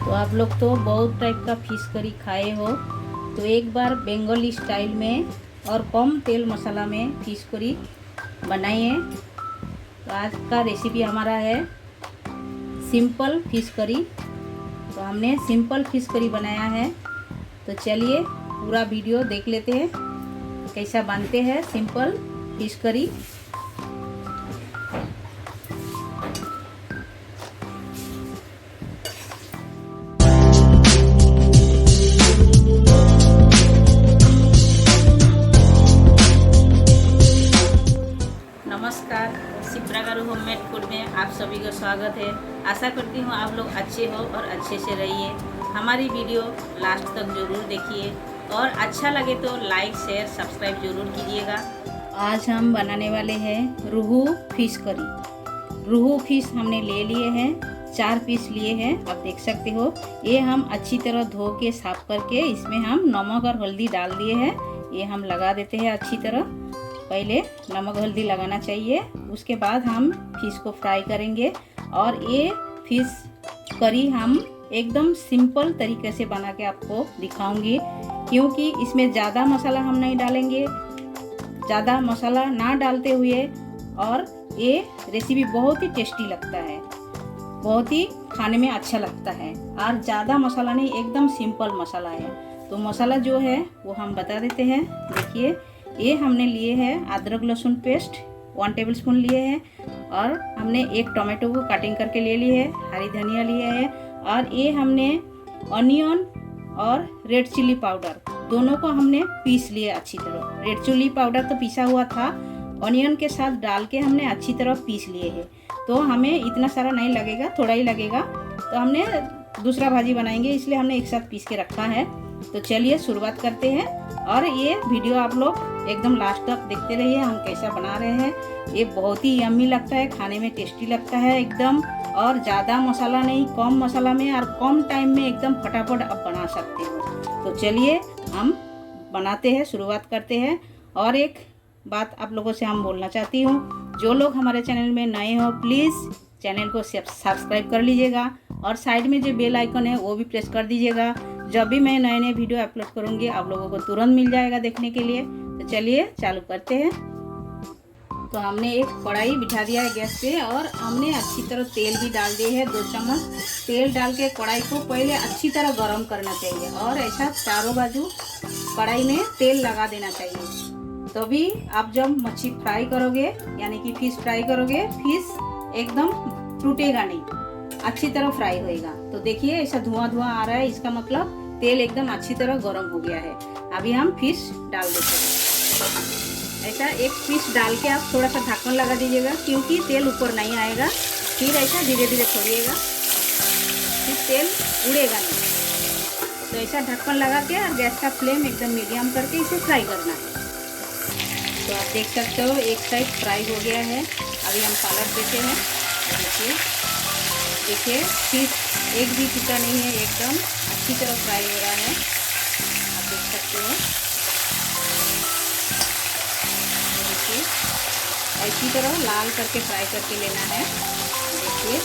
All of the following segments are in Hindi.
तो आप लोग तो बहुत टाइप का फिश करी खाए हो, तो एक बार बंगाली स्टाइल में और कम तेल मसाला में फिश करी बनाइए। तो आज का रेसिपी हमारा है सिंपल फिश करी। तो हमने सिंपल फिश करी बनाया है। तो चलिए पूरा वीडियो देख लेते हैं कैसा बनते हैं सिंपल फिश करी। नमस्कार, शिप्रा गारू होममेड फूड में आप सभी का स्वागत है। आशा करती हूँ आप लोग अच्छे हो और अच्छे से रहिए। हमारी वीडियो लास्ट तक ज़रूर देखिए और अच्छा लगे तो लाइक शेयर सब्सक्राइब ज़रूर कीजिएगा। आज हम बनाने वाले हैं रोहू फिश करी। रोहू फिश हमने ले लिए हैं, 4 पीस लिए हैं, आप देख सकते हो। ये हम अच्छी तरह धो के साफ करके इसमें हम नमक और हल्दी डाल दिए हैं। ये हम लगा देते हैं अच्छी तरह। पहले नमक हल्दी लगाना चाहिए, उसके बाद हम फिश को फ्राई करेंगे। और ये फिश करी हम एकदम सिंपल तरीके से बना के आपको दिखाऊंगी, क्योंकि इसमें ज़्यादा मसाला हम नहीं डालेंगे। ज़्यादा मसाला ना डालते हुए और ये रेसिपी बहुत ही टेस्टी लगता है, बहुत ही खाने में अच्छा लगता है। और ज़्यादा मसाला नहीं, एकदम सिंपल मसाला है। तो मसाला जो है वो हम बता देते हैं। देखिए, ये हमने लिए हैं अदरक लहसुन पेस्ट 1 टेबलस्पून लिए हैं, और हमने एक टमाटो को कटिंग करके ले ली है, हरी धनिया लिया है, और ये हमने ऑनियन और रेड चिल्ली पाउडर दोनों को हमने पीस लिए अच्छी तरह। रेड चिल्ली पाउडर तो पिसा हुआ था, ऑनियन के साथ डाल के हमने अच्छी तरह पीस लिए हैं। तो हमें इतना सारा नहीं लगेगा, थोड़ा ही लगेगा। तो हमने दूसरा भाजी बनाएंगे इसलिए हमने एक साथ पीस के रखा है। तो चलिए शुरुआत करते हैं, और ये वीडियो आप लोग एकदम लास्ट तक देखते रहिए हम कैसा बना रहे हैं। ये बहुत ही यम्मी लगता है, खाने में टेस्टी लगता है एकदम। और ज़्यादा मसाला नहीं, कम मसाला में और कम टाइम में एकदम फटाफट आप बना सकते हो। तो चलिए हम बनाते हैं, शुरुआत करते हैं। और एक बात आप लोगों से हम बोलना चाहती हूँ, जो लोग हमारे चैनल में नए हो प्लीज़ चैनल को सब्सक्राइब कर लीजिएगा, और साइड में जो बेल आइकन है वो भी प्रेस कर दीजिएगा। जब भी मैं नए नए वीडियो अपलोड करूँगी आप लोगों को तुरंत मिल जाएगा देखने के लिए। तो चलिए चालू करते हैं। तो हमने एक कढ़ाई बिठा दिया है गैस पे, और हमने अच्छी तरह तेल भी डाल दिए है। 2 चम्मच तेल डाल के कढ़ाई को पहले अच्छी तरह गर्म करना चाहिए, और ऐसा चारों बाजू कढ़ाई में तेल लगा देना चाहिए। तभी आप जब मच्छी फ्राई करोगे, यानी कि फिश फ्राई करोगे, फिश एकदम टूटेगा नहीं, अच्छी तरह फ्राई होएगा। तो देखिए ऐसा धुआं धुआं आ रहा है, इसका मतलब तेल एकदम अच्छी तरह गर्म हो गया है। अभी हम फिश डाल देते हैं। ऐसा एक फिश डाल के आप थोड़ा सा ढक्कन लगा दीजिएगा, क्योंकि तेल ऊपर नहीं आएगा। फिर ऐसा धीरे धीरे छोड़िएगा, फिर तेल उड़ेगा नहीं। तो ऐसा ढक्कन लगा के और गैस का फ्लेम एकदम मीडियम करके इसे फ्राई करना है। तो आप देख सकते हो एक साइड फ्राई हो गया है। अभी हम पलट देते हैं। देखिए फिश एक भी टूटा नहीं है, एकदम अच्छी तरह फ्राई हो रहा है, आप देख सकते हो। देखिए इसी तरह लाल करके फ्राई करके लेना है। देखिए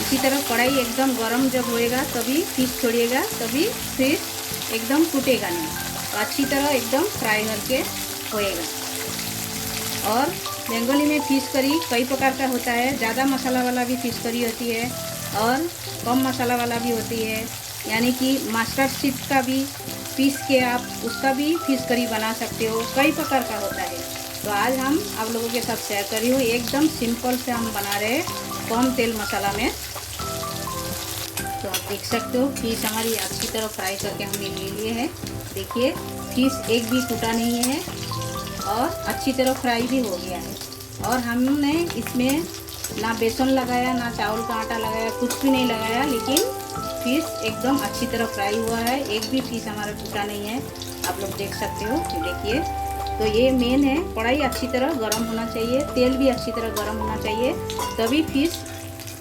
इसी तरह कढ़ाई एकदम गरम जब होएगा तभी फिश छोड़िएगा, तभी फिश एकदम टूटेगा नहीं। तो अच्छी तरह एकदम फ्राई करके होएगा। और बंगाली में फिश करी कई प्रकार का होता है, ज़्यादा मसाला वाला भी फिश करी होती है और कम मसाला वाला भी होती है, यानी कि मस्टर्ड सीड का भी पीस के आप उसका भी फिश करी बना सकते हो। कई प्रकार का होता है। तो आज हम आप लोगों के साथ शेयर करी हूँ, एकदम सिंपल से हम बना रहे हैं, कम तेल मसाला में। तो आप देख सकते हो फिश हमारी अच्छी तरह फ्राई करके हमने ले लिए हैं। देखिए फिश एक भी टूटा नहीं है और अच्छी तरह फ्राई भी हो गया है। और हमने इसमें ना बेसन लगाया, ना चावल का आटा लगाया, कुछ भी नहीं लगाया, लेकिन फिश एकदम अच्छी तरह फ्राई हुआ है। एक भी फिश हमारा टूटा नहीं है, आप लोग देख सकते हो। देखिए तो ये मेन है, कढ़ाई अच्छी तरह गर्म होना चाहिए, तेल भी अच्छी तरह गर्म होना चाहिए, तभी फिश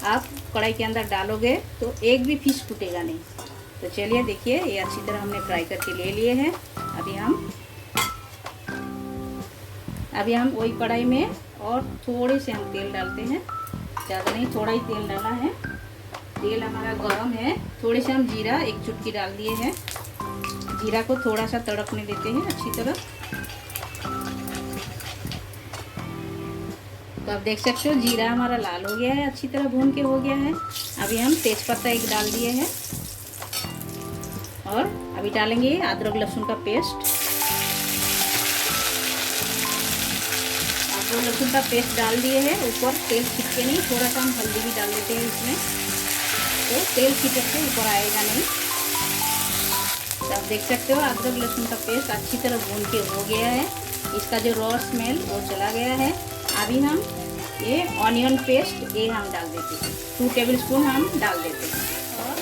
आप कढ़ाई के अंदर डालोगे तो एक भी फिश टूटेगा नहीं। तो चलिए देखिए ये अच्छी तरह हमने फ्राई करके ले लिए हैं। अभी हम वही कढ़ाई में और थोड़े से हम तेल डालते हैं, ज़्यादा नहीं, थोड़ा ही तेल डाला है। तेल हमारा गरम है। थोड़े से हम जीरा एक चुटकी डाल दिए हैं। जीरा को थोड़ा सा तड़कने देते हैं अच्छी तरह। तो आप देख सकते हो जीरा हमारा लाल हो गया है, अच्छी तरह भून के हो गया है। अभी हम तेजपत्ता एक डाल दिए हैं और अभी डालेंगे अदरक लहसुन का पेस्ट। अदरक लहसुन का पेस्ट डाल दिए हैं। ऊपर तेल छिटके नहीं, थोड़ा सा हम हल्दी भी डाल देते हैं इसमें, तो तेल छिटक के ऊपर आएगा नहीं। तो आप देख सकते हो अदरक लहसुन का पेस्ट अच्छी तरह भून के हो गया है। इसका जो रॉ स्मेल वो चला गया है। अभी हम ये ऑनियन पेस्ट ये हम डाल देते हैं, 2 टेबलस्पून हम डाल देते हैं। और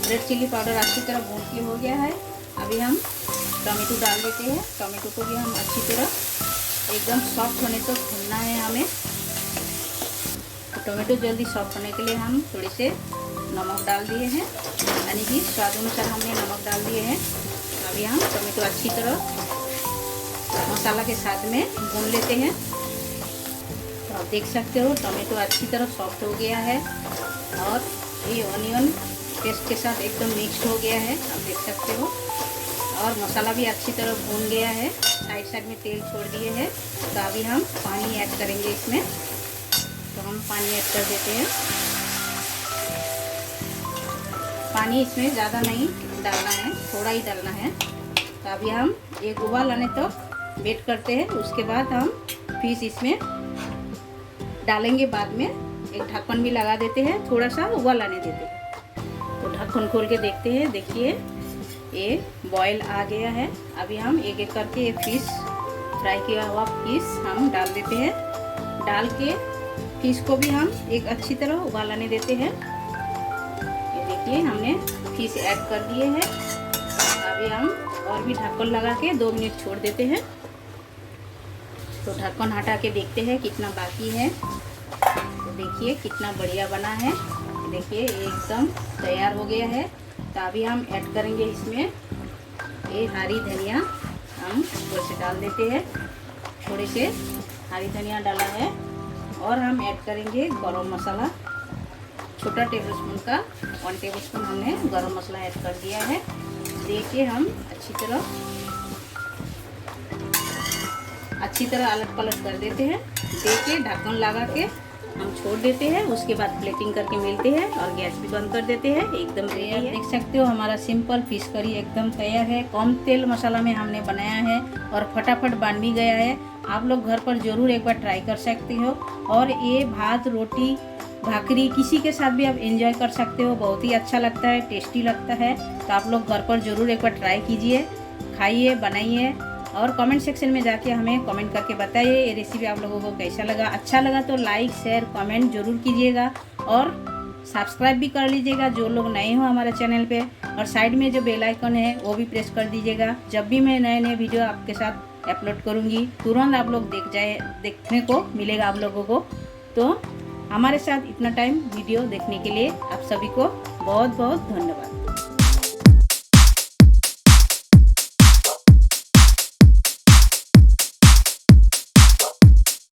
रेड चिली पाउडर अच्छी तरह भून के हो गया है। अभी हम टमाटो डाल देते हैं। टमाटो को भी हम अच्छी तरह एकदम सॉफ्ट होने तक भूनना है हमें। तो टमाटो जल्दी सॉफ्ट होने के लिए हम थोड़े से नमक डाल दिए हैं, यानी कि स्वाद अनुसार हमने नमक डाल दिए हैं। अभी हम टमाटो अच्छी तरह मसाला के साथ में भून लेते हैं। तो आप देख सकते हो टमाटो अच्छी तरह सॉफ्ट हो गया है और ये ऑनियन पेस्ट के साथ एकदम मिक्स हो गया है, आप देख सकते हो। और मसाला भी अच्छी तरह भून गया है, साइड साइड में तेल छोड़ दिए हैं। तो अभी हम पानी ऐड करेंगे इसमें। तो हम पानी ऐड कर देते हैं। पानी इसमें ज़्यादा नहीं डालना है, थोड़ा ही डालना है। तो अभी हम एक उबाल आने तक वेट करते हैं। उसके बाद हम फिश इसमें डालेंगे बाद में। एक ढक्कन भी लगा देते हैं, थोड़ा सा उबाल आने देते हैं। तो ढक्कन खोल के देखते हैं। देखिए ये बॉयल आ गया है। अभी हम एक एक करके ये फिश फ्राई किया हुआ फिश हम डाल देते हैं। डाल के फिश को भी हम एक अच्छी तरह उबाल आने देते हैं। ये देखिए हमने फिश ऐड कर दिए हैं। अभी हम और भी ढक्कन लगा के 2 मिनट छोड़ देते हैं। तो ढक्कन हटा के देखते हैं कितना बाकी है। तो देखिए कितना बढ़िया बना है। देखिए एकदम तैयार हो गया है। तो अभी हम ऐड करेंगे इसमें ये हरी धनिया, हम ऊपर से डाल देते हैं। थोड़े से हरी धनिया डाला है। और हम ऐड करेंगे गरम मसाला, छोटा टेबलस्पून का 1 टेबलस्पून हमने गरम मसाला ऐड कर दिया है। देखिए हम अच्छी तरह अलट पलट कर देते हैं। देखिए ढक्कन लगा के हम छोड़ देते हैं। उसके बाद प्लेटिंग करके मिलते हैं और गैस भी बंद कर देते हैं। एकदम तैयार है। देख सकते हो हमारा सिंपल फिश करी एकदम तैयार है। कम तेल मसाला में हमने बनाया है और फटाफट बन भी गया है। आप लोग घर पर ज़रूर एक बार ट्राई कर सकते हो। और ये भात रोटी भाकरी किसी के साथ भी आप एंजॉय कर सकते हो। बहुत ही अच्छा लगता है, टेस्टी लगता है। तो आप लोग घर पर ज़रूर एक बार ट्राई कीजिए, खाइए, बनाइए और कमेंट सेक्शन में जाके हमें कमेंट करके बताइए ये रेसिपी आप लोगों को कैसा लगा। अच्छा लगा तो लाइक शेयर कमेंट जरूर कीजिएगा और सब्सक्राइब भी कर लीजिएगा जो लोग नए हो हमारे चैनल पे। और साइड में जो बेल आइकन है वो भी प्रेस कर दीजिएगा। जब भी मैं नए नए वीडियो आपके साथ अपलोड करूँगी तुरंत आप लोग देखने को मिलेगा आप लोगों को। तो हमारे साथ इतना टाइम वीडियो देखने के लिए आप सभी को बहुत बहुत धन्यवाद।